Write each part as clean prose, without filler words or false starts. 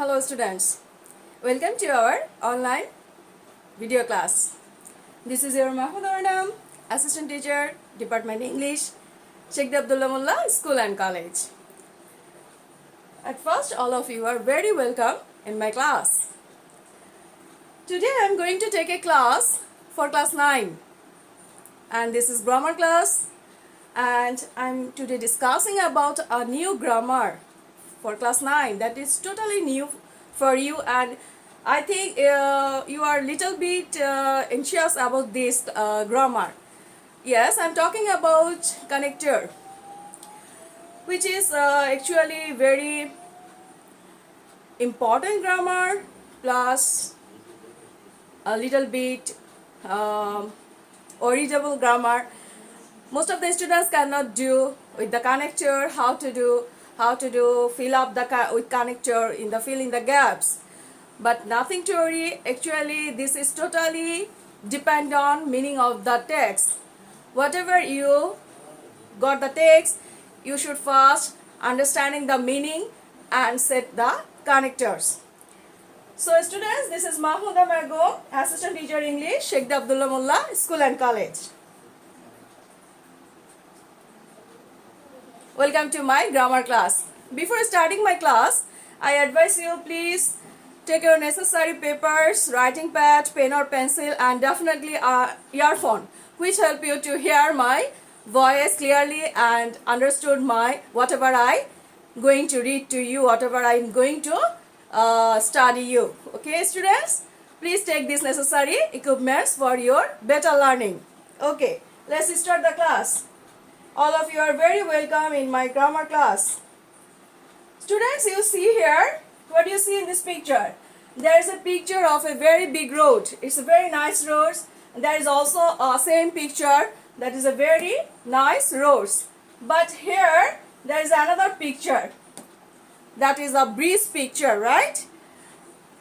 Hello students, welcome to our online video class. This is your Mahmoud Arnam, Assistant Teacher, Department English, Sheikh Abdullah Mullah School and College. At first, all of you are very welcome in my class. Today I am going to take a class for class 9 and this is grammar class, and I am today discussing about a new grammar for class 9 that is totally new for you, and I think you are little bit anxious about this grammar. Yes, I'm talking about connector, which is actually very important grammar plus a little bit readable grammar. Most of the students cannot do with the connector, how to do fill up the with connector in the fill in the gaps. But nothing to worry, actually this is totally depend on meaning of the text. Whatever you got the text, you should first understanding the meaning and set the connectors. So students, this is Mahmoud Amargo, Assistant Teacher English, Sheikh Abdullah Mullah School and College. Welcome to my grammar class. Before starting my class, I advise you please take your necessary papers, writing pad, pen or pencil, and definitely a earphone which help you to hear my voice clearly and understood my whatever I going to read to you, whatever I am going to study you. Okay students, please take these necessary equipments for your better learning. Okay, let's start the class. All of you are very welcome in my grammar class. Students, you see here, what do you see in this picture? There is a picture of a very big road. It's a very nice road. There is also a same picture that is a very nice road. But here, there is another picture. That is a bridge picture, right?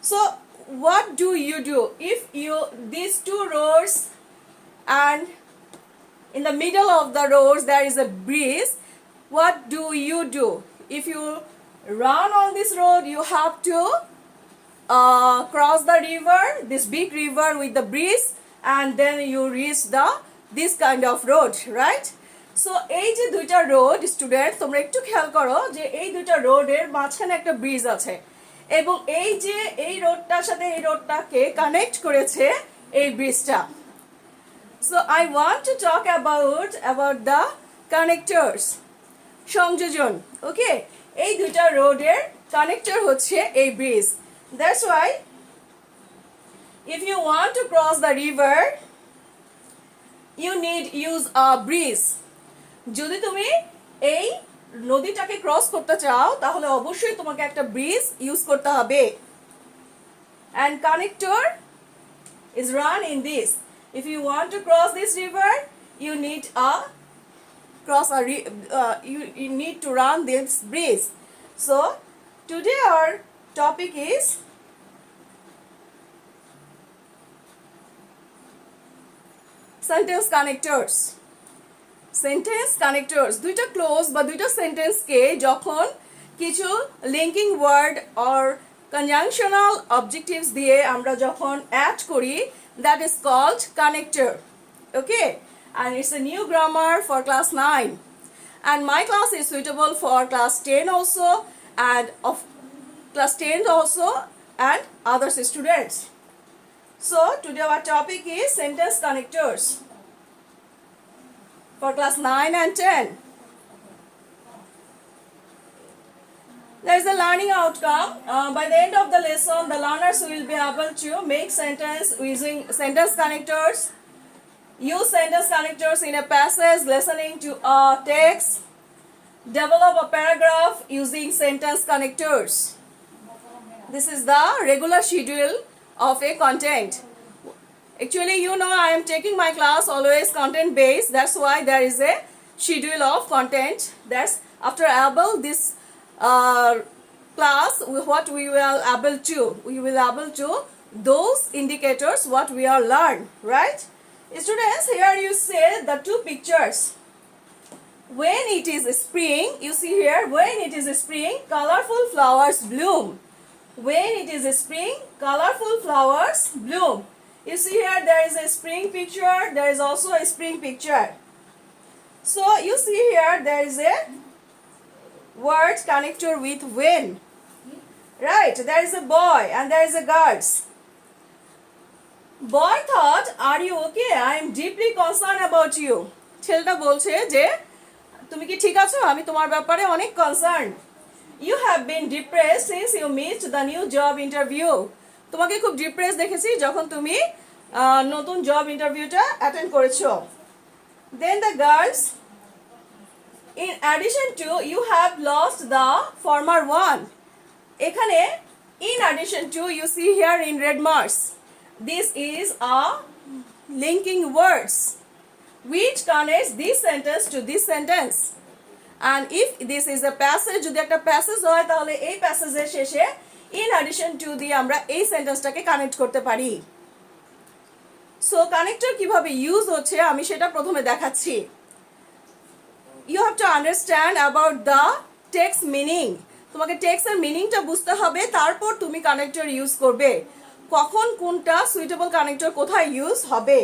So, what do? If these two roads and in the middle of the roads there is a bridge, what do? If you run on this road, you have to cross the river, this big river with the bridge, and then you reach this kind of road, right? So এই যে দুইটা road student, তোমরা একটু খেয়াল করো যে এই দুইটা রোডের মাঝখানে একটা ব্রিজ আছে এবং এই যে এই রোডটার সাথে এই রোডটাকে কানেক্ট করেছে এই ব্রিজটা. So I want to talk about the connectors, সংযোজন. Okay, এই দুইটা রোডের কানেক্টর হচ্ছে এই bridge. That's why if you want to cross the river, you need use a bridge. যদি তুমি এই নদীটাকে ক্রস করতে চাও তাহলে অবশ্যই তোমাকে একটা ব্রিজ ইউজ করতে হবে. And connector is run in this. If you want to cross this river, you need you need to run this bridge. So today our topic is sentence connectors. Sentence connectors দুইটা clause বা দুইটা sentence কে যখন কিছু linking word or conjunctional objectives দিয়ে আমরা যখন add করি, that is called connector. Okay, and it's a new grammar for class 9, and my class is suitable for class 10 also, and of class 10 also and other students. So today our topic is sentence connectors for class 9 and 10. There is a learning outcome. By the end of the lesson, the learners will be able to make sentence using sentence connectors, use sentence connectors in a passage, listening to a text, develop a paragraph using sentence connectors. This is the regular schedule of a content. Actually, you know, I am taking my class always content based. That's why there is a schedule of content. That's after able this class, what we will able to those indicators what we are learn, right? Students, here you see the two pictures. When it is spring, you see here, when it is spring, colorful flowers bloom. When it is spring, colorful flowers bloom. You see here there is a spring picture, there is also a spring picture. So you see here there is a word connector with when. Right, there is a boy and there is a girls. Boy thought, are you okay? I am deeply concerned about you. ছেলেটা বলছে যে তুমি কি ঠিক আছো, আমি তোমার ব্যাপারে অনেক concern. You have been depressed since you missed the new job interview. তোমাকে খুব ডিপ্রেস দেখেছি যখন তুমি নতুন জব ইন্টারভিউটা অ্যাটেন্ড করেছো। Then the girls, in addition to, you have lost the former one. এখানে in addition to, you see here in red marks, this is a linking words which connects this sentence to this sentence. And if this is a passage, যদি একটা passage হয় তাহলে এই প্যাসেজের শেষে in addition to দিয়ে আমরা এই সেন্টেন্সটাকে connect করতে পারি। সো কানেক্টর কিভাবে ইউজ হচ্ছে আমি সেটা প্রথমে দেখাচ্ছি। You have to understand about the text meaning. তোমাকে টেক্সটের মিনিংটা বুঝতে হবে, তারপর তুমি কানেক্টর ইউজ করবে। কখন কোনটা সুইটেবল কানেক্টর কোথায় ইউজ হবে,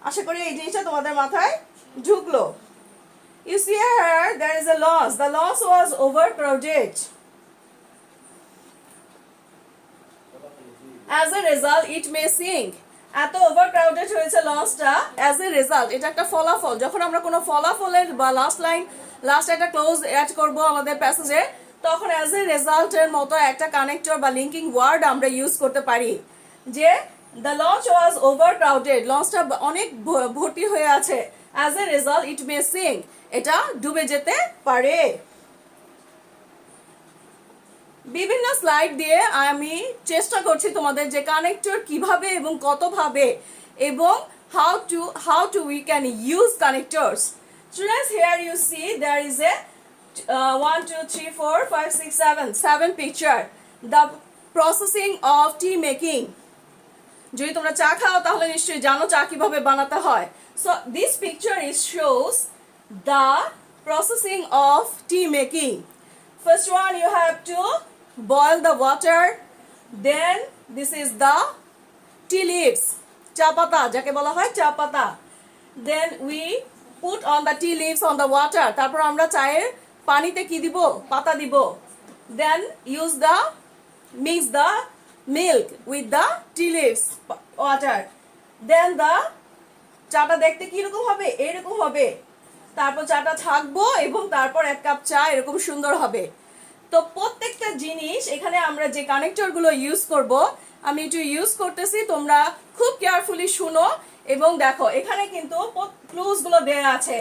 আশা করি এই জিনিসটা তোমাদের মাথায় ঢুকলো। You see here there is a loss. The loss was overcrowded. As a result, it may sink. এত ওভারক্রাউডেড হয়েছে লসটা, অ্যাজ এ রেজাল্ট, এটা একটা ফলাফল। যখন আমরা কোনো ফলাফলের বা লাস্ট একটা ক্লোজ অ্যাড করব আমাদের প্যাসেজে, তখন অ্যাজ এ রেজাল্টের মতো একটা কানেক্টর বা লিঙ্কিং ওয়ার্ড আমরা ইউজ করতে পারি। যে দ্য লঞ্চ ওয়াজ ওভারক্রাউডেড, লঞ্চটা অনেক ভর্তি হয়ে আছে, as a result it may sink, এটা ডুবে যেতে পারে। বিভিন্ন স্লাইড দিয়ে আমি চেষ্টা করছি তোমাদের যে কানেক্টর কিভাবে এবং কতভাবে এবং how to we can use connectors. Students, here you see there is a 1 2 3 4 5 6 7 picture. The processing of tea making. যদি তোমরা চা খাও তাহলে নিশ্চয়ই জানো চা কিভাবে বানাতে হয়। So this picture shows the processing of tea making. First one, you have to boil the water, then this is the tea leaves, চা পাতা যাকে বলা হয় চা পাতা, then we put on the tea leaves on the water, তারপর আমরা চায়ের পানিতে কি দিব, পাতা দিব, then mix the milk with the tea leaves water, then the চাটা দেখতে কি রকম হবে, এরকম হবে, তারপর চাটা থাকবো এবং তারপর এক কাপ চা এরকম সুন্দর হবে। তো প্রত্যেকটা জিনিস এখানে আমরা যে কানেক্টরগুলো ইউজ করব, আমি একটু ইউজ করতেছি, তোমরা খুব কেয়ারফুলি শুনো এবং দেখো এখানে কিন্তু ক্লুজগুলো দেয়া আছে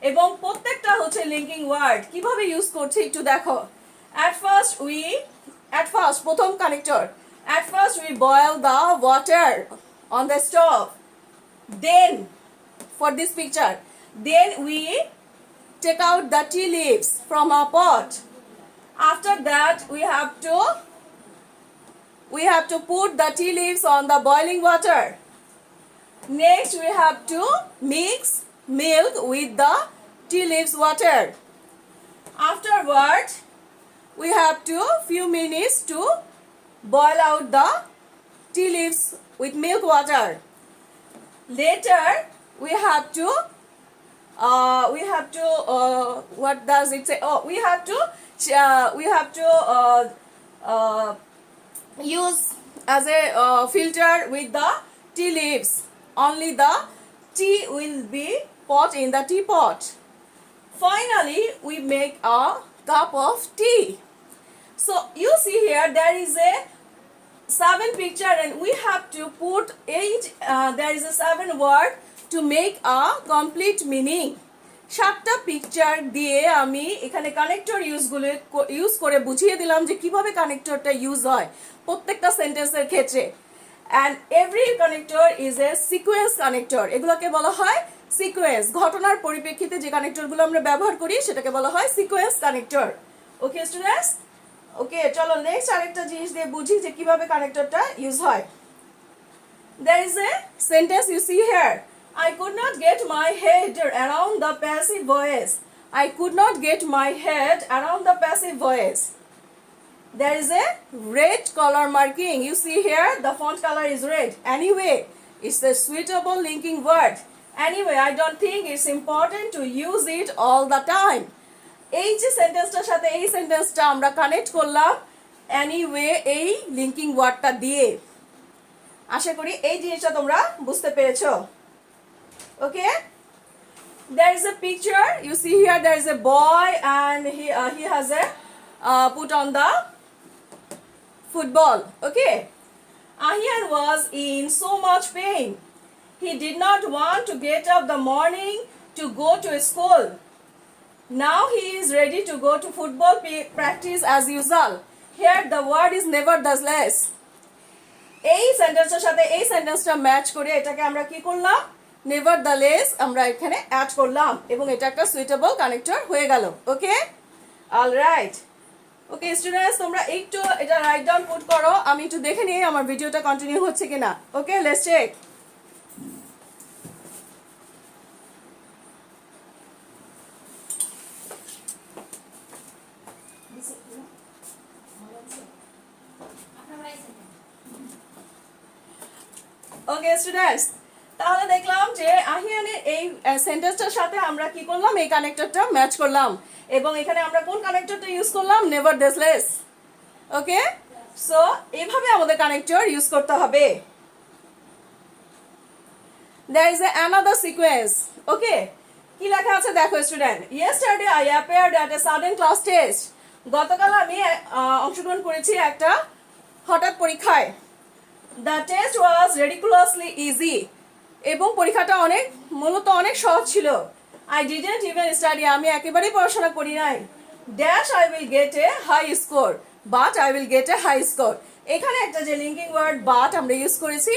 এবং প্রত্যেকটা হচ্ছে লিঙ্কিং ওয়ার্ড। কিভাবে ইউজ করছি একটু দেখো। At first প্রথম connector, at first we boil the water on the stove, then for this picture, then we take out the tea leaves from our pot. After that we have to put the tea leaves on the boiling water. Next we have to mix milk with the tea leaves water. Afterward we have to few minutes to boil out the tea leaves with milk water. Later we have to what does it say? Oh, we have to use as a filter with the tea leaves. Only the tea will be put in the teapot. Finally, we make a cup of tea. So you see here there is a 7 picture and we have to put there is a 7 word to make a complete meaning. 7টা picture দিয়ে আমি এখানে connector use করে বুঝিয়ে দিলাম যে কিভাবে কানেক্টরটা use হয় প্রত্যেকটা সেন্টেন্সের ক্ষেত্রে। And every connector is a sequence connector, এগুলোকে বলা হয় সিকোয়েন্স। ঘটনার পরিপ্রেক্ষিতে যে কানেক্টরগুলো আমরা ব্যবহার করি সেটাকে বলা হয় সিকোয়েন্স কানেক্টর। ওকে স্টুডেন্টস, ওকে চলো নেক্সট আরেকটা জিনিস দিয়ে বুঝি যে কিভাবে কানেক্টরটা ইউজ হয়। There is a sentence you see here. I could not get my head around the passive voice. I could not get my head around the passive voice. there is a red color marking. You see here the font color is red. Anyway, it's a suitable linking word. Anyway, I don't think it's important to use it all the time. এই যে সেন্টেন্সটার সাথে এই সেন্টেন্সটা আমরা connect করলাম anyway এই linking ওয়ার্ডটা দিয়ে। আশা করি এই জিনিসটা তোমরা বুঝতে পেরেছো। ওকে, there is a picture. You see here there is a boy and he has a put on the football. Okay, Ahyan was in so much pain. He did not want to get up the morning to go to school. Now he is ready to go to football practice as usual. Here the word is nevertheless. এই সেন্টেন্সের সাথে এই সেন্টেন্সটা match করে এটাকে আমরা কি করলাম, nevertheless আমরা এখানে অ্যাড করলাম এবং এটা একটা সুইটেবল কানেক্টর হয়ে গেল। ওকে, অলরাইট। ওকে স্টুডেন্টস, তোমরা একটু এটা রাইট ডাউন পুট করো, আমি একটু দেখে নিই আমার ভিডিওটা কন্টিনিউ হচ্ছে কিনা। ওকে, লেটস চেক। ওকে স্টুডেন্টস, তাহলে দেখলাম যে আহিয়ানের এই সেন্টেন্সটার সাথে আমরা কি করলাম, এই কানেক্টরটা ম্যাচ করলাম এবং এখানে আমরা কোন কানেক্টরটা ইউজ করলাম, নেভারথেলেস। ওকে, সো এইভাবে আমাদের কানেক্টর ইউজ করতে হবে। there is another sequence. ওকে, কি লেখা আছে দেখো student, yesterday I appeared at a sudden class test. গতকাল আমি অংশগ্রহণ করেছি একটা হঠাৎ পরীক্ষায়। The test was ridiculously easy. এবং পরীক্ষাটা মূলত অনেক সহজ ছিল। I didn't even study. আমি একেবারেই পড়াশোনা করি নাই। Dash I will get a high score. But I will get a high score. এখানে একটা যে লিঙ্কিং ওয়ার্ড but আমরা ইউজ করেছি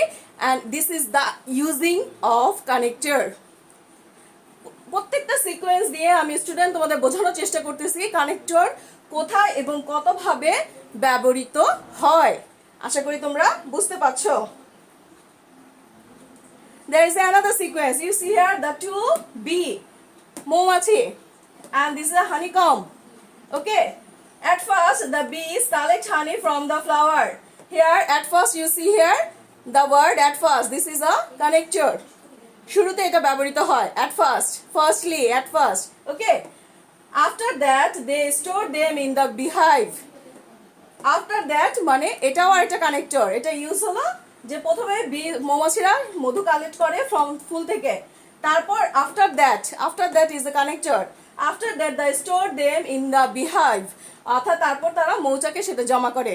and this is the using of connector. প্রত্যেকটা সিকোয়েন্স দিয়ে আমি স্টুডেন্ট তোমাদের বোঝানোর চেষ্টা করতেছি কানেক্টর কোথায় এবং কতভাবে ব্যবহৃত হয়। আশা করি তোমরা বুঝতে পারছো। There is another sequence. You see here the two bee, মৌমাছি, and this is a honeycomb. Okay, at first the bees collect honey from the flower. Here at first you see here the word at first. This is a connector. শুরুতে এটা ব্যবহৃত হয় at first, firstly, at first. Okay, after that they store them in the beehive. After that মানে এটাও একটা connector. এটা use হলো যে প্রথমে মৌমাছিরা মধু কালেক্ট করে ফ্রম ফুল থেকে, তারপর after that is the connector. After that they store them in the beehive. অর্থাৎ তারপর তারা মৌচাকে সেটা জমা করে।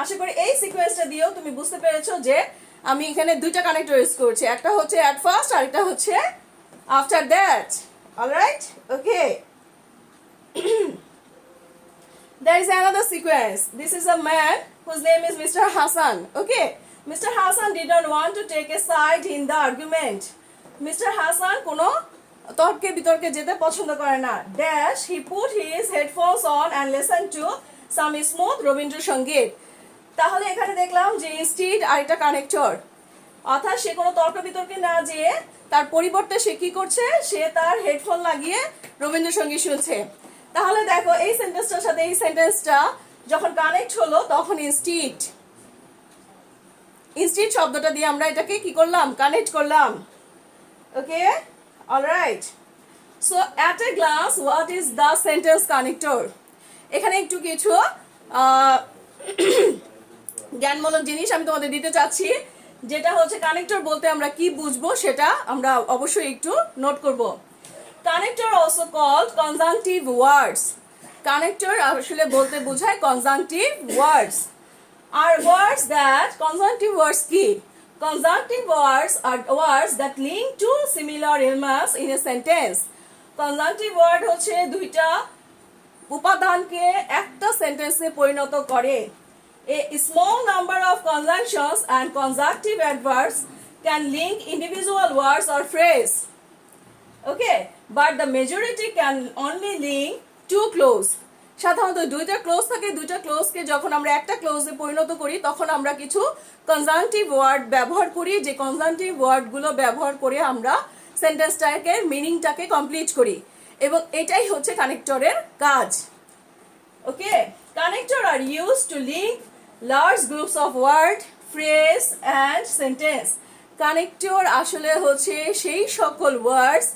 আশা করি এই সিকোয়েন্সটা দিয়েও তুমি বুঝতে পেরেছো যে আমি এখানে দুইটা কানেক্টর ইউজ করছি, একটা হচ্ছে at first আর একটা হচ্ছে after that. Alright, okay. There is another sequence. This is a man whose name is Mr. Hassan. Okay, Mr. Hassan did not want to take a side in the argument. Mr. Hassan কোনো তর্কে বিতর্কে যেতে পছন্দ করে না। Dash he put his headphones on and listened to some smooth Rabindrasangeet. তাহলে এখানে দেখলাম যে ইনস্টিড আর একটা কানেক্টর, অর্থাৎ সে কোনো তর্ক বিতর্কে না যেয়ে তার পরিবর্তে সে কি করছে, সে তার হেডফোন লাগিয়ে রবীন্দ্রসঙ্গীত শুনছে। তাহলে দেখো এই সেন্টেন্সটার সাথে এই সেন্টেন্সটা যখন কানেক্ট হলো তখন ইনস্টিড শব্দটা দিয়ে আমরা এটাকে কি করলাম, কানেক্ট করলাম। Okay, alright. So at a glance what is the sentence connector. এখানে একটু কিছু জ্ঞানমূলক জিনিস আমি তোমাদের দিতে চাচ্ছি, যেটা হচ্ছে কানেক্টর বলতে আমরা কি বুঝবো সেটা আমরা অবশ্যই একটু নোট করব। Connector also called conjunctive words. Connector আসলে বলতে বোঝায় conjunctive words. Are words that conjunctive words কি? Conjunctive words are words that link to similar elements in a sentence. Conjunctive word হচ্ছে দুইটা উপাদানকে একটা সেন্টেন্সে পরিণত করে। A small number of conjunctions and conjunctive adverbs can link individual words or phrase. Okay, but the majority can only link two clause. সাধারণত দুইটা close থাকে, দুইটা ক্লোজকে যখন আমরা একটা ক্লোজে পরিণত করি তখন আমরা কিছু কনজাংটিভ ওয়ার্ড ব্যবহার করি, যে কনজাংটিভ ওয়ার্ডগুলো ব্যবহার করে আমরা সেন্টেন্সটাকে মিনিংটাকে কমপ্লিট করি এবং এটাই হচ্ছে কানেক্টরের কাজ। Okay, connector are used to link large groups of word, phrase and sentence. Connector আসলে হচ্ছে সেই সকল ওয়ার্ডস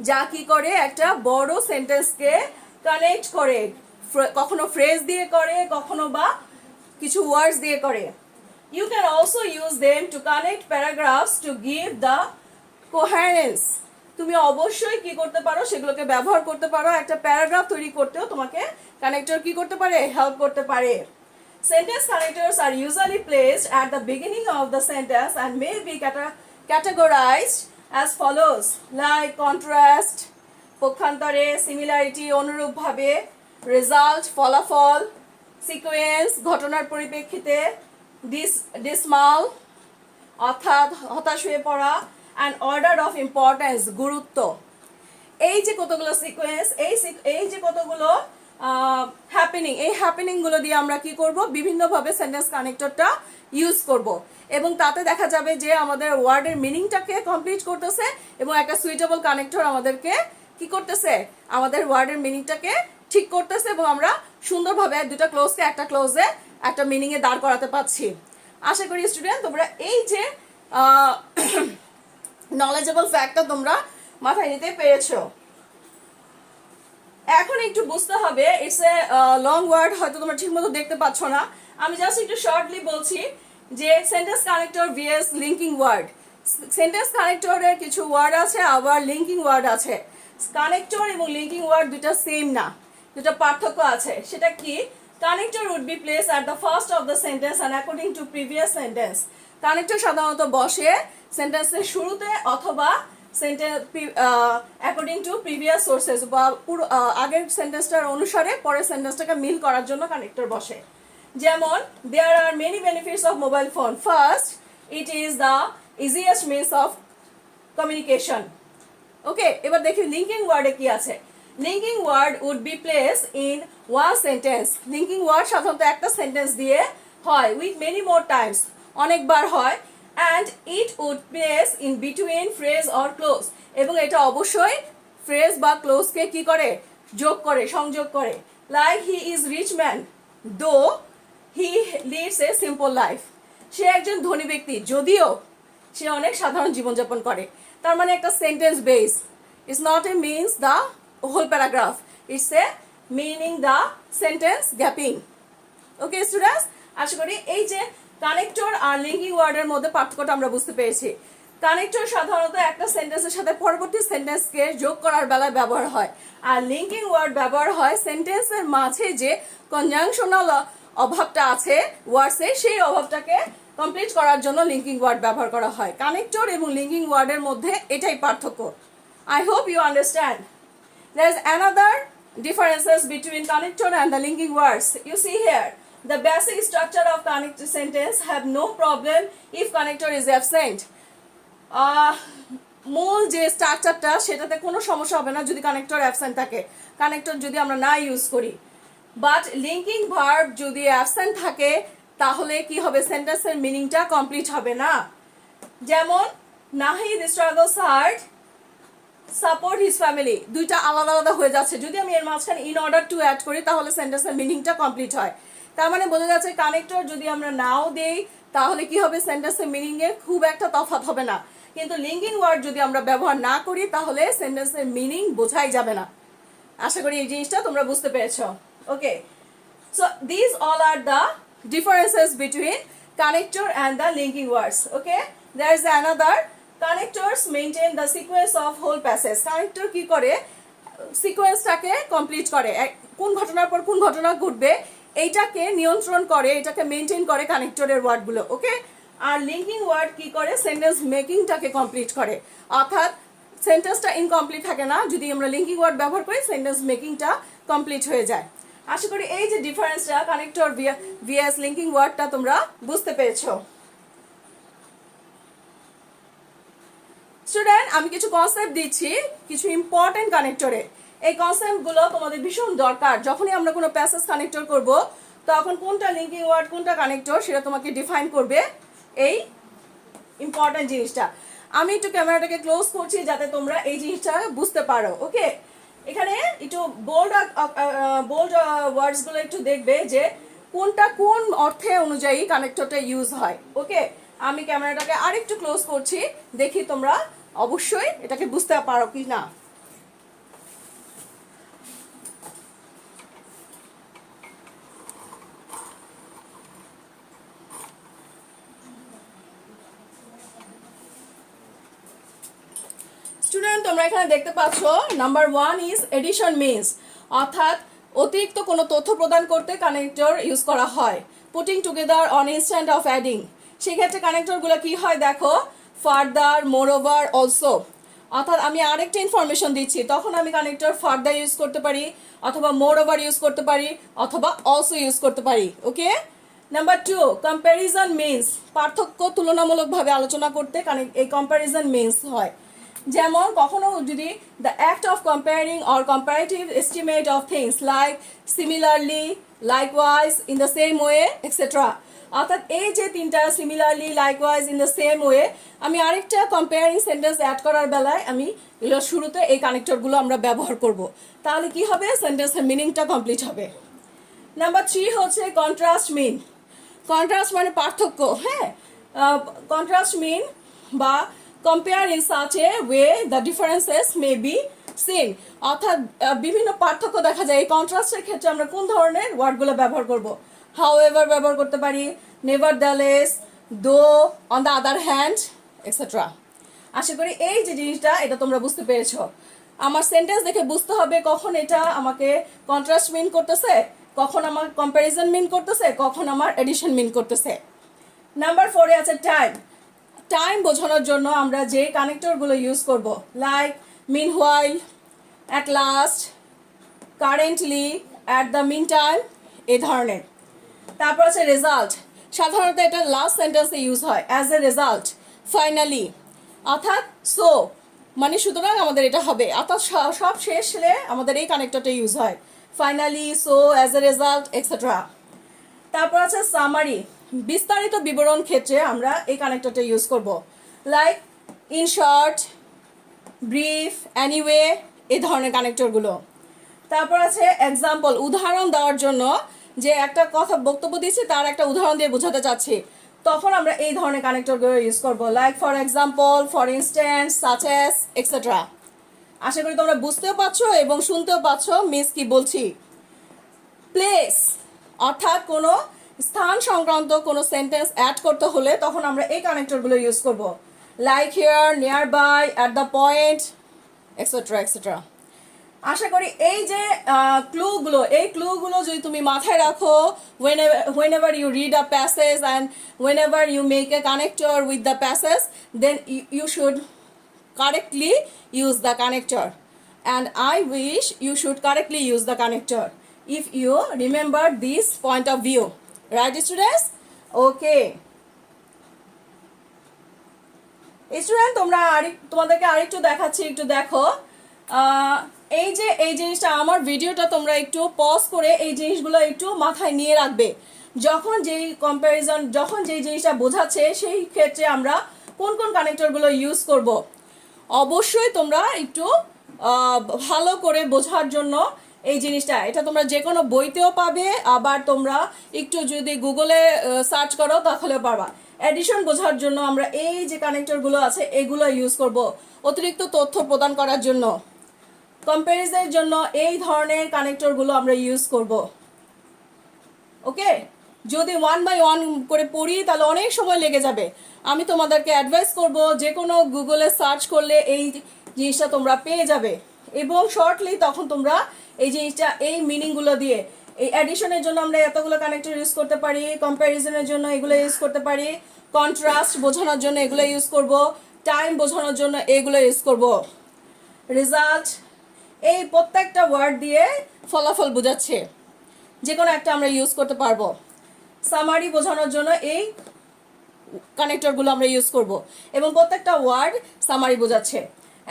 যা কি করে একটা বড় সেন্টেন্সকে কানেক্ট করে, কখনো ফ্রেজ দিয়ে করে, কখনো বা কিছু ওয়ার্ডস দিয়ে করে। You can also use them to connect paragraphs to give the coherence. তুমি অবশ্যই কি করতে পারো, সেগুলোকে ব্যবহার করতে পারো একটা প্যারাগ্রাফ তৈরি করতেও তোমাকে কানেক্টর কি করতে পারে, হেল্প করতে পারে। Sentence connectors are usually placed at the beginning of the sentence and may be categorized as follows, like contrast, পক্ষান্তরে, similarity, অনুরূপভাবে, result, ফলাফল, sequence, ঘটনার পরিপ্রেক্ষিতে, dismal, অর্থাৎ হতাশ হয়ে পড়া, and order of importance, গুরুত্ব। এই যে কতগুলো সিকোয়েন্স, এই যে কতগুলো হ্যাপেনিং, এই হ্যাপেনিংগুলো দিয়ে আমরা কি করব, বিভিন্নভাবে সেন্টেন্স কানেক্টরটা ইউজ করব এবং তাতে দেখা যাবে যে আমাদের ওয়ার্ডের মিনিংটাকে কমপ্লিট করতেছে এবং একটা সুইটেবল কানেক্টর আমাদেরকে কি করতেছে, আমাদের ওয়ার্ডের মিনিংটাকে ঠিক করতেছে এবং আমরা সুন্দরভাবে দুটো ক্লোজকে একটা ক্লোজে একটা মিনিংয়ে দাঁড় করাতে পারছি। আশা করি স্টুডেন্ট তোমরা এই যে নলেজেবল ফ্যাক্টটা তোমরা মাথায় নিতে পেরেছো। এখন একটু বুঝতে হবে, ইটস এ লং ওয়ার্ড, হয়তো তোমরা ঠিকমতো দেখতে পাচ্ছ না, আমি জাস্ট একটু শর্টলি বলছি যে sentence connector VS linking word. Sentence কানেক্টরের কিছু ওয়ার্ড আছে, আবার লিঙ্কিং ওয়ার্ড আছে। কানেক্টর এবং লিঙ্কিং ওয়ার্ড দুটো সেম না, দুটো পার্থক্য আছে। সেটা কি, connector would be place at the first of the sentence and according to previous sentence. Connector সাধারণত বসে সেন্টেন্সের শুরুতে অথবা অ্যাকর্ডিং টু প্রিভিয়াস সোর্সেস, বা আগের সেন্টেন্সটার অনুসারে পরের সেন্টেন্সটাকে মিল করার জন্য কানেক্টর বসে। যেমন, there are many benefits of mobile phone. First, it is the easiest means of communication. Okay, এবার দেখি লিঙ্কিং ওয়ার্ডে কি আছে। Linking word would be place in one sentence. Linking word সাধারণত একটা সেন্টেন্স দিয়ে হয়, উইথ মেনি মোর টাইমস, অনেকবার হয়, and it would place in between phrase or clause, এবং এটা অবশ্যই ফ্রেজ বা ক্লোজকে কি করে, যোগ করে, সংযোগ করে। Like, he is rich man though he leads a simple life. সে একজন ধনী ব্যক্তি যদিও সে অনেক সাধারণ জীবনযাপন করে। তার মানে একটা sentence base, it's not a means the whole paragraph, it's a meaning the sentence gapping. Okay students, আশা করি এই যে কানেক্টর আর লিঙ্কিং ওয়ার্ডের মধ্যে পার্থক্যটা আমরা বুঝতে পেরেছি। কানেক্টর সাধারণত একটা সেন্টেন্সের সাথে পরবর্তী সেন্টেন্সকে যোগ করার বেলায় ব্যবহার হয়, আর লিঙ্কিং ওয়ার্ড ব্যবহার হয় সেন্টেন্সের মাঝে যে কনজাংশনাল অভাবটা আছে ওয়ার্ডসে, সেই অভাবটাকে কমপ্লিট করার জন্য লিঙ্কিং ওয়ার্ড ব্যবহার করা হয়। কানেক্টর এবং লিঙ্কিং ওয়ার্ডের মধ্যে এটাই পার্থক্য। I hope you understand. There is another differences between connector and the linking words. You see here, the basic structure of connector sentence have no problem if connector is absent. মূল যে স্ট্রাকচারটা সেটাতে কোনো সমস্যা হবে না যদি কানেক্টর অ্যাবসেন্ট থাকে, কানেক্টর যদি আমরা না ইউজ করি। বাট লিঙ্কিং ভার্ব যদি অ্যাবসেন্ট থাকে তাহলে কি হবে, সেন্টেন্সের মিনিংটা কমপ্লিট হবে না। যেমন, Nahid struggles hard support his family, দুইটা আলাদা আলাদা হয়ে যাচ্ছে। যদি আমি এর মাঝখানে ইন অর্ডার টু অ্যাড করি তাহলে সেন্টেন্সের মিনিংটা কমপ্লিট হয়। তার মানে বোঝা যাচ্ছে কানেক্টর যদি আমরা নাও দেই তাহলে কি হবে, সেন্টেন্সের মিনিংয়ের খুব একটা তফাৎ হবে না। কিন্তু লিঙ্কিং ওয়ার্ড যদি আমরা ব্যবহার না করি তাহলে সেন্টেন্সের মিনিং বোঝাই যাবে না। আশা করি এই জিনিসটা তোমরা বুঝতে পেরেছো। Okay, so this all are the differences between connector and the linking words. Okay, there is another, connectors maintain the sequence of whole passage. Connector কি করে, সিকোয়েন্সটাকে কমপ্লিট করে, কোন ঘটনার পর কোন ঘটনা ঘটবে এইটাকে নিয়ন্ত্রণ করে, এটাকে মেইনটেইন করে কানেক্টরের ওয়ার্ডগুলো। ওকে, আর লিঙ্কিং ওয়ার্ড কি করে, সেন্টেন্স মেকিংটাকে কমপ্লিট করে, অর্থাৎ সেন্টেন্সটা ইনকমপ্লিট থাকে না, যদি আমরা লিঙ্কিং ওয়ার্ড ব্যবহার করি সেন্টেন্স মেকিংটা কমপ্লিট হয়ে যায়। আশা করি এই যে ডিফারেন্সটা কানেক্টর ভিএস লিঙ্কিং ওয়ার্ডটা তোমরা বুঝতে পেরেছো। স্টুডেন্ট, আমি কিছু কনসেপ্ট দিচ্ছি কিছু ইম্পর্টেন্ট কানেক্টরে। এই কনসেপ্টগুলো তোমাদের ভীষণ দরকার। যখনই আমরা কোনো প্যাসেজ কানেক্টর করব তখন কোনটা লিঙ্কিং ওয়ার্ড কোনটা কানেক্টর সেটা তোমাকে ডিফাইন করবে এই ইম্পর্টেন্ট জিনিসটা। আমি একটু ক্যামেরাটাকে ক্লোজ করছি যাতে তোমরা এই জিনিসটা বুঝতে পারো। ওকে, এখানে একটু বোল্ড ওয়ার্ডসগুলো একটু দেখবে যে কোনটা কোন অর্থে অনুযায়ী কানেক্টরটা ইউজ হয়। ওকে, আমি ক্যামেরাটাকে আরেকটু ক্লোজ করছি, দেখি তোমরা অবশ্যই এটাকে বুঝতে পারো কি না। স্টুডেন্ট, তোমরা এখানে দেখতে পাচ্ছ নাম্বার 1 ইজ এডিশন মিনস, অর্থাৎ অতিরিক্ত কোনো তথ্য প্রদান করতে কানেক্টর ইউজ করা হয়। Putting together on instant of adding, সেক্ষেত্রে কানেক্টরগুলো কি হয় দেখো, ফার্দার, মোর ওভার, অলসো, অর্থাৎ আমি আরেকটা ইনফরমেশন দিচ্ছি তখন আমি কানেক্টর ফার্দার ইউজ করতে পারি, অথবা মোর ওভার ইউজ করতে পারি, অথবা অলসো ইউজ করতে পারি। ওকে, নাম্বার 2 কম্প্যারিজন মিনস, পার্থক্য তুলনামূলকভাবে আলোচনা করতে এই কম্প্যারিজন মিনস হয়। যেমন কখনো যদি the act of comparing or comparative estimate of things like similarly, likewise, in the same way, etcetera, অর্থাৎ এই যে তিনটা similarly, likewise, in the same way, আমি আরেকটা কম্পেয়ারিং সেন্টেন্স অ্যাড করার বেলায় আমি এগুলোর শুরুতে এই কানেক্টরগুলো আমরা ব্যবহার করব, তাহলে কি হবে, সেন্টেন্সের মিনিংটা কমপ্লিট হবে। নাম্বার 3 হচ্ছে কন্ট্রাস্ট মিন। কন্ট্রাস্ট মানে পার্থক্য, হ্যাঁ, কন্ট্রাস্ট মিন বা compare in such a way the differences may be seen, অর্থাৎ বিভিন্ন পার্থক্য দেখা যায়। এই কন্ট্রাস্টের ক্ষেত্রে আমরা কোন ধরনের ওয়ার্ডগুলো ব্যবহার করব, however ব্যবহার করতে পারি, nevertheless, though, on the other hand, etc. আশা করি এই যে জিনিসটা এটা তোমরা বুঝতে পেরেছো। আমার সেন্টেন্স দেখে বুঝতে হবে কখন এটা আমাকে কন্ট্রাস্ট মিন করতেছে, কখন আমার কম্প্যারিজন মিন করতেছে, কখন আমার এডিশন মিন করতেছে। নাম্বার 4 এ আছে টাইম। টাইম বোঝানোর জন্য আমরা যে কানেক্টরগুলো ইউজ করব, like meanwhile, at last, currently, at the mean time, এই ধরনের। তারপর আছে রেজাল্ট, সাধারণত এটা লাস্ট সেন্টেন্সে ইউজ হয়, অ্যাজ এ রেজাল্ট, ফাইনালি, অর্থাৎ সো, মানে সুতরাং আমাদের এটা হবে, অর্থাৎ সব শেষ হলে আমাদের এই কানেক্টরটা ইউজ হয়, finally, so, as a result, etcetera. তারপর আছে সামারি, বিস্তারিত বিবরণ ক্ষেত্রে আমরা এই কানেক্টরটা ইউজ করব, like in short, brief, anyway, এই ধরনের কানেক্টরগুলো। তারপর আছে এক্সাম্পল, উদাহরণ দেওয়ার জন্য, যে একটা কথা বক্তব্য দিচ্ছি তার একটা উদাহরণ দিয়ে বোঝাতে চাচ্ছি, তখন আমরা এই ধরনের কানেক্টরগুলো ইউজ করব, like for example, for instance, such as, etcetera. আশা করি তোমরা বুঝতেও পারছো এবং শুনতেও পাচ্ছ মিস কি বলছি। প্লেস, অর্থাৎ কোনো স্থান সংক্রান্ত কোনো সেন্টেন্স অ্যাড করতে হলে তখন আমরা এই কানেক্টরগুলো ইউজ করব, like here, near by, at the point, etcetera etcetera. আশা করি এই যে এই ক্লুগুলো যদি তুমি মাথায় রাখো, whenever you read a passage and whenever you make a connector with the passage, then you should correctly use the connector, and I wish you should correctly use the connector if you remember this point of view, right students? Okay student, তোমাদেরকে আরেকটু দেখাচ্ছি, একটু দেখো। এই জিনিসটা, আমার ভিডিওটা তোমরা একটু পজ করে এই জিনিসগুলো একটু মাথায় নিয়ে রাখবে, যখন যেই জিনিসটা বোঝাচ্ছে সেই ক্ষেত্রে আমরা কোন কোন কানেক্টরগুলো ইউজ করব। অবশ্যই তোমরা একটু ভালো করে বোঝার জন্য এই জিনিসটা, এটা তোমরা যে কোনো বইতেও পাবে, আবার তোমরা একটু যদি গুগলে সার্চ করো তাহলেও পারবা। এডিশন বোঝার জন্য আমরা এই যে কানেক্টরগুলো আছে এগুলো ইউজ করব, অতিরিক্ত তথ্য প্রদান করার জন্য। কম্প্যারিজনের জন্য এই ধরনের কানেক্টরগুলো আমরা ইউজ করব। ওকে, যদি 1 by 1 করে পড়ি তাহলে অনেক সময় লেগে যাবে। আমি তোমাদেরকে অ্যাডভাইস করব যে কোনো গুগলে সার্চ করলে এই জিনিসটা তোমরা পেয়ে যাবে, এবং শর্টলি তখন তোমরা এই জিনিসটা, এই মিনিংগুলো দিয়ে, এই অ্যাডিশনের জন্য আমরা এতগুলো কানেক্টর ইউজ করতে পারি, কম্প্যারিজনের জন্য এগুলো ইউজ করতে পারি, কন্ট্রাস্ট বোঝানোর জন্য এগুলো ইউজ করব, টাইম বোঝানোর জন্য এগুলো ইউজ করব, রেজাল্ট, এই প্রত্যেকটা ওয়ার্ড দিয়ে ফলাফল বোঝাচ্ছে, যে কোনো একটা আমরা ইউজ করতে পারবো। সামারি বোঝানোর জন্য এই কানেক্টরগুলো আমরা ইউজ করব, এবং প্রত্যেকটা ওয়ার্ড সামারি বোঝাচ্ছে।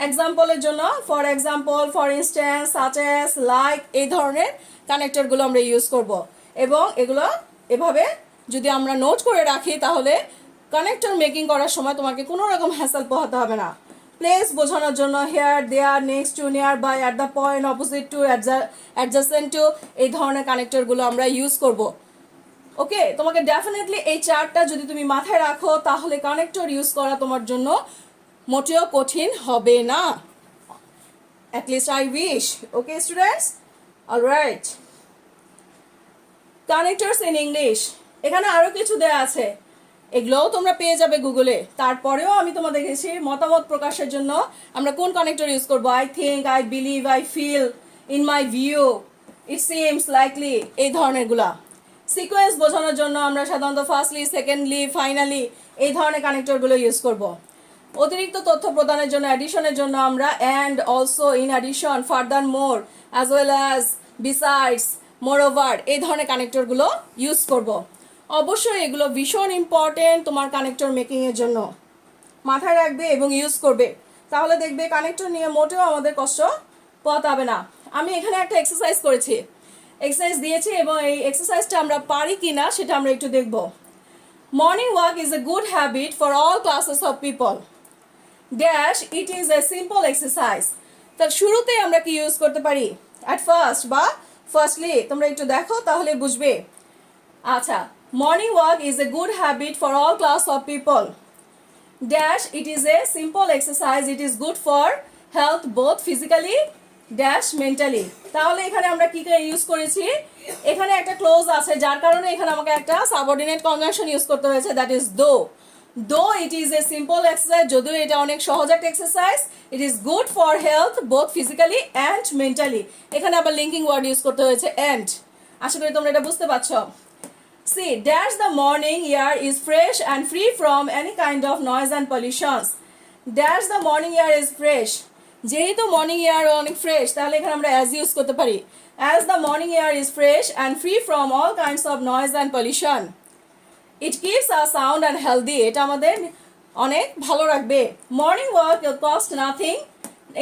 এক্সাম্পলের জন্য for example, for instance, such as, like, এই ধরনের কানেক্টরগুলো আমরা ইউজ করব, এবং এগুলো এভাবে যদি আমরা নোট করে রাখি তাহলে কানেক্টর মেকিং করার সময় তোমাকে কোনো রকম হ্যাসেল পোহাতে হবে না। প্লেস বোঝানোর জন্য here, there, next to, near by, at the point, opposite to, adjacent to, এই ধরনের কানেক্টরগুলো আমরা ইউজ করব। ওকে, তোমাকে ডেফিনেটলি এই চারটা যদি তুমি মাথায় রাখো তাহলে কানেক্টর ইউজ করা তোমার জন্য মোটেও কঠিন হবে না। At least I wish. Okay, students? Alright. Connectors in English. এখানে আরো কিছু দেয়া আছে, এগুলোও তোমরা পেয়ে যাবে গুগলে। তারপরেও আমি তোমাদের কাছে মতামত প্রকাশের জন্য আমরা কোন কানেক্টর ইউজ করব, I think, I believe, I feel, in my view, it seems, likely, এই ধরনেরগুলা। সিকোয়েন্স বোঝানোর জন্য আমরা সাধারণত ফার্স্টলি, সেকেন্ডলি, ফাইনালি, এই ধরনের কানেক্টরগুলো ইউজ করব। অতিরিক্ত তথ্য প্রদানের জন্য, অ্যাডিশনের জন্য আমরা and, also, in addition, further more, as well as, besides, more over, এই ধরনের কানেক্টরগুলো ইউজ করব। অবশ্যই এগুলো ভীষণ ইম্পর্টেন্ট তোমার কানেক্টর মেকিংয়ের জন্য, মাথায় রাখবে এবং ইউজ করবে। তাহলে দেখবে কানেক্টর নিয়ে মোটেও আমাদের কষ্ট পোহাতে না। আমি এখানে একটা এক্সারসাইজ করেছি, এক্সারসাইজ দিয়েছি এবং এই এক্সারসাইজটা আমরা পারি কি না সেটা আমরা একটু দেখব। Morning walk is a good habit for all classes of people dash it is a simple exercise. তার শুরুতেই আমরা কি ইউজ করতে পারি, অ্যাট ফার্স্ট বা ফার্স্টলি, তোমরা একটু দেখো তাহলে বুঝবে। আচ্ছা, morning walk is a good habit for all class of people dash it is a simple exercise, it is good for health both physically dash mentally. তাহলে এখানে আমরা কি ইউজ করেছি, এখানে একটা ক্লোজ আছে যার কারণে এখানে আমাকে একটা সাবঅর্ডিনেট কনজাংশন ইউজ করতে হয়েছে, দ্যাট ইজ দো। দো it is a simple exercise, যদিও এটা অনেক সহজ একটা exercise, it is good for health both physically and mentally. এখানে আবার লিঙ্কিং ওয়ার্ড ইউজ করতে হয়েছে অ্যান্ড। আশা করি তোমরা এটা বুঝতে পারছো। See, dash the morning air is fresh and free from any kind of noise and pollutions. Dash the morning air is fresh. যেহেতু মর্নিং এয়ার অনেক ফ্রেশ, তাহলে এখানে আমরা অ্যাজ ইউজ করতে পারি। As the morning air is fresh and free from all kinds of noise and pollution. It keeps us sound and healthy. এটা আমাদের অনেক ভালো রাখবে। মর্নিং ওয়াক কস্ট নাথিং,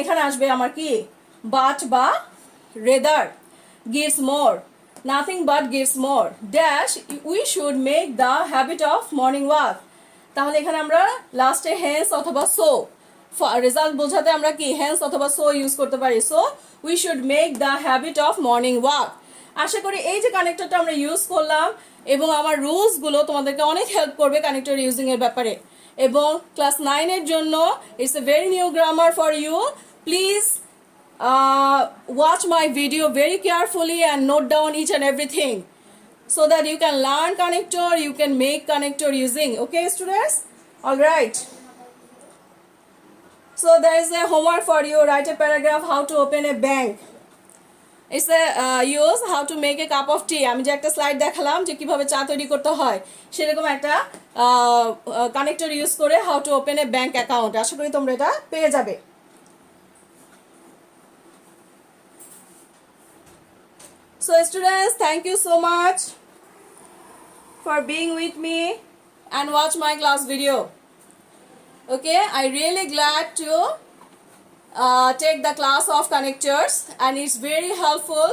এখানে আসবে আমার কি, বাট বা rather, gives more. Nothing but gives more. Dash, we should make the habit of morning walk. তাহলে এখানে আমরা লাস্টে hence অথবা so, রেজাল্ট বোঝাতে আমরা কি hence অথবা so ইউজ করতে পারি। So we should make the habit of morning walk. আশা করি এই যে কানেক্টরটা আমরা ইউজ করলাম এবং আমার রুলসগুলো তোমাদেরকে অনেক হেল্প করবে কানেক্টর ইউজিং এর ব্যাপারে। এবং ক্লাস 9 এর জন্য it's a very new grammar for you. Please watch my video very carefully and note down each and everything so that you can learn connector, you can make connector using. Okay, students? All right. So there is a homework for you. Write a paragraph how to open a bank. It's a use how to make a cup of tea. আমি যে একটা slide দেখালাম যে কিভাবে চা তৈরি করতে হয়, সেরকম একটা কানেক্টর ইউজ করে how to open a bank account. আশা করি তোমরা এটা পেয়ে যাবে। So students, thank you so much for being with me and watch my class video. Okay, I really glad to take the class of connectors, and it's very helpful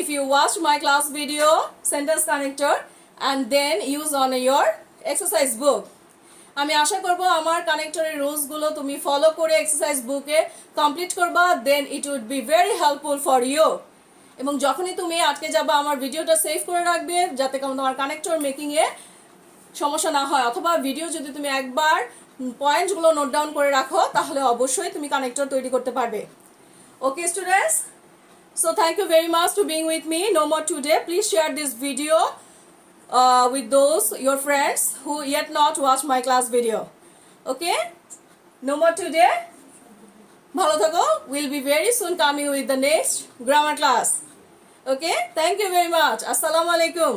if you watch my class video sentence connector and then use on your exercise book. আমি আশা করব আমার কানেক্টরের রুলসগুলো তুমি follow করে exercise বুকে complete করবা, then it would be very helpful for you. এবং যখনই তুমি আটকে যাবা আমার ভিডিওটা সেভ করে রাখবে যাতে কোনো তোমার কানেক্টর মেকিংয়ে সমস্যা না হয়, অথবা ভিডিও যদি তুমি একবার পয়েন্টসগুলো নোট ডাউন করে রাখো তাহলে অবশ্যই তুমি কানেক্টর তৈরি করতে পারবে। Okay students, so thank you very much to being with me. No more today. Please share this video with those your friends who yet not watch my class video. Okay, no more today. ভালো থাকো। We'll be very soon coming with the next grammar class. Okay, thank you very much. Assalamu alaikum.